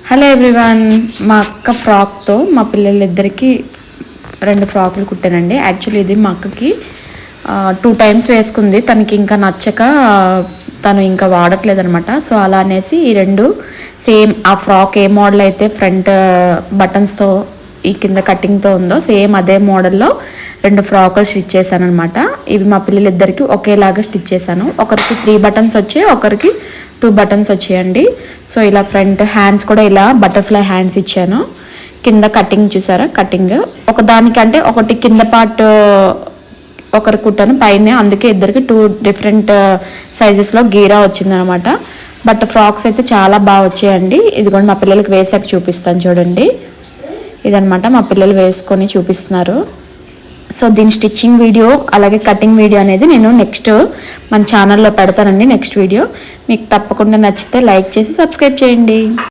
Hello everyone, మా అక్క ఫ్రాక్తో మా పిల్లలిద్దరికి 2 ఫ్రాకులు కుట్టానండి. యాక్చువల్లీ ఇది మా అక్కకి 2 టైమ్స్ వేసుకుంది. తనకి ఇంకా నచ్చక తను ఇంకా వాడట్లేదు అనమాట. సో అలా అనేసి ఈ 2 సేమ్ ఆ ఫ్రాక్ ఏ మోడల్ అయితే ఫ్రంట్ బటన్స్తో ఈ కింద కటింగ్తో ఉందో సేమ్ అదే మోడల్లో 2 ఫ్రాకులు స్టిచ్ చేశాను అనమాట. ఇవి మా పిల్లలిద్దరికి ఒకేలాగా స్టిచ్ చేశాను. ఒకరికి 3 బటన్స్ వచ్చాయి, ఒకరికి 2 బటన్స్ వచ్చాయండి. సో ఇలా ఫ్రంట్ హ్యాండ్స్ కూడా ఇలా బటర్ఫ్లై హ్యాండ్స్ ఇచ్చాను. కింద కటింగ్ చూసారా, కటింగ్ ఒకదానికంటే ఒకటి కింద పార్ట్ ఒకరు కుట్టాను పైన, అందుకే ఇద్దరికి 2 డిఫరెంట్ సైజెస్లో గీరా వచ్చిందనమాట. బట్ ఫ్రాక్స్ అయితే చాలా బాగా వచ్చాయండి. ఇది కూడా మా పిల్లలకి వేసాక చూపిస్తాను చూడండి. ఇదనమాట మా పిల్లలు వేసుకొని చూపిస్తున్నారు. సో దీని స్టిచ్చింగ్ వీడియో అలాగే కటింగ్ వీడియో అనేది నేను నెక్స్ట్ మన ఛానల్లో పెడతానండి. నెక్స్ట్ వీడియో మీకు తప్పకుండా నచ్చితే లైక్ చేసి సబ్స్క్రైబ్ చేయండి.